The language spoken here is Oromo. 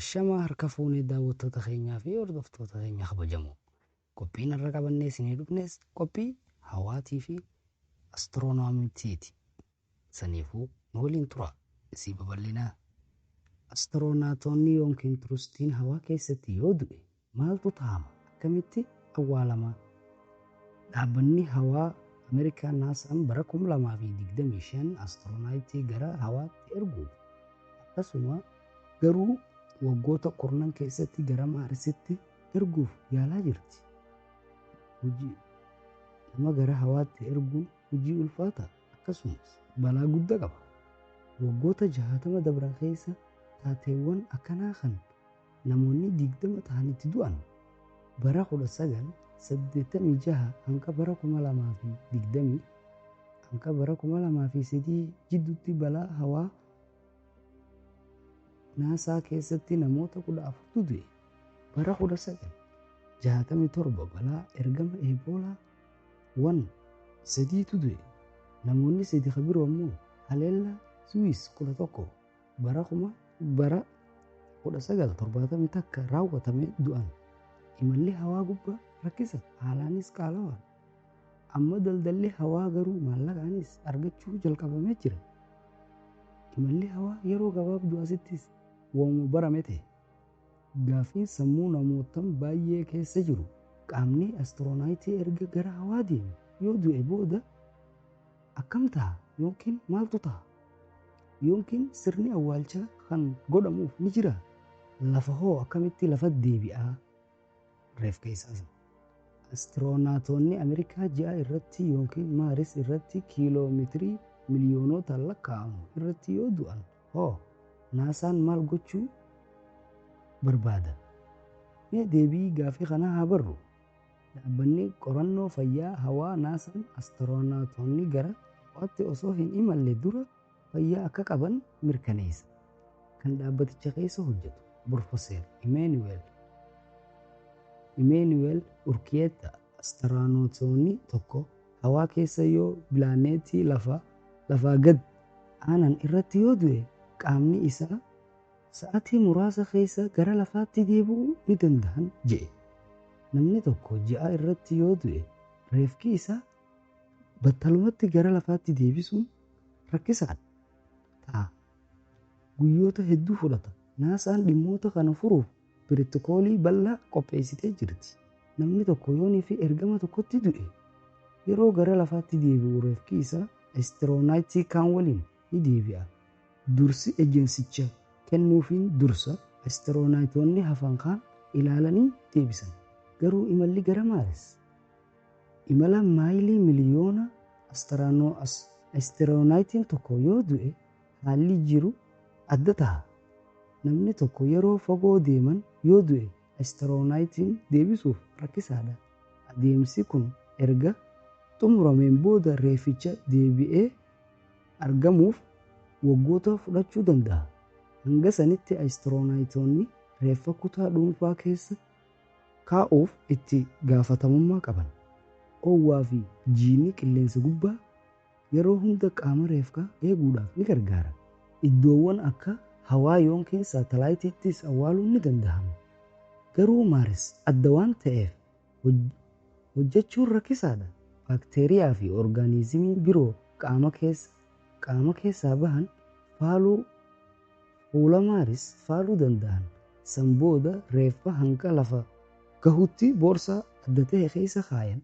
Ashama harka fuunee daawwattoota keenyaa fi hordoftoota keenya kabajamoo. Qophiin har'a qabannee isinii dhufnes qophii hawaatii fi astiroonoomitiiti. Saniifuu nu waliin tura. Isii babal'inaa. Astiroonaatonni yookiin turistiin hawaa keessatti yoo du'e maaltu ta'ama? Akkamitti awwaalama? Dhaabbanni hawaa Ameerikaa naasaan bara 2025 astiroonaaytii gara hawaatti erguuf akkasuma garuu waggoota kurnan keessatti gara Maarsitti erguuf yaalaa jirti. Nama gara hawaatti erguun hojii ulfaata akkasumas balaa guddaa qaba. Waggoota 60 dabran keessa taateewwan akkanaa kan namoonni 20 ta'anitti du'an bara 1986 hanga bara 2020 hanga bara 2003 jidduutti balaa hawaa naasaa keessatti namoota 14tu du'e. Bara 1967 balaa ergama eeboolaa 3tu du'e. Namoonni 3 kan biroo immoo haleellaa Suwiis 11 bara 1970 takka raawwatame du'an. Imalli hawaa gubbaa rakkisa haalaanis qaala'aa. Amma daldalli hawaa garuu maallaqaanis argachuu jalqabamee jira. Imalli hawaa yeroo gabaabduu asittis waanuma barame ta'e. Gaaffii sammuu namootaa baay'ee keessa jiru qaamni astiroonaaytii erga gara hawaa deeme yoo du'e booda akkam ta'a yookiin maaltu ta'a? Yookiin sirni awwaalchaa kan godhamuuf ni jira? Lafa hoo akkamitti lafa deebi'aa? Reef keessaa astiroonaatonni Ameerikaa ji'a irratti yookiin Maaris irratti kiiloomeetirii miliyoonota lakkaa'amu irratti yoo du'an hoo naasaan maal gochuu barbaada? Mee deebii gaaffii kanaa haa barru. Dhaabbanni qorannoo fayyaa hawaa naasaan astiroonaatonni gara hawaatti osoo hin imalle dura fayyaa akka qaban mirkaneessa. Kan dhaabbaticha keessa hojjetu Profeesar Imaanuweel Urkiyeeta astiroonaatonni tokko hawaa keessa yoo pilaaneetii lafaa gad aanan irratti yoo du'e qaamni isaa sa'aatii muraasa keessa gara lafaatti deebi'uu ni danda'an jedhe. Namni tokko ji'a irratti yoo du'e reefki isaa battalumatti gara lafaatti deebisuun rakkisaadha ta'a. Guyyoota hedduu fudhata. Naasaan dhimmoota kana furuuf pirootokoolii bal'aa qopheessitee jirti. Namni tokko yoonii fi ergama tokkotti du'e yeroo gara lafaatti deebi'u reefki isaa astiroonaaytii kaan waliin ni deebi'a. Dursi ejeensicha kennuufiin dursa astiroonaayitoonni hafan kaan ilaalanii deebisan. Garuu imalli gara Maaris imala maayilii miliyoona astiroonaaytiin tokko yoo du'e haalli jiru adda ta'a. Namni tokko yeroo fagoo deeman yoo du'e astiroonaaytiin deebisuuf rakkisaadha. Adeemsi kun erga xumurameen booda reeficha deebi'ee argamuuf waggoota fudhachuu danda'a. Hanga sanitti astiroonaayitoonni reeffa kutaa dhuunfaa keessa kaa'uuf itti gaafatamummaa qaban. Oowwaa fi jiini qilleensa gubbaa yeroo hunda qaama reefkaa eeguudhaaf ni gargaara. Iddoowwan akka hawaa yookiin saatalaayitiittis awwaaluun ni danda'ama. Garuu Maaris adda waan ta'eef hojjechuun rakkisaadha. Baakteeriyaa fi orgaaniizimii biroo qaama keessaa bahan fuula Maaris faaluu danda'an. San booda reeffa hanga lafa gahutti boorsaa adda ta'e keessa kaayan.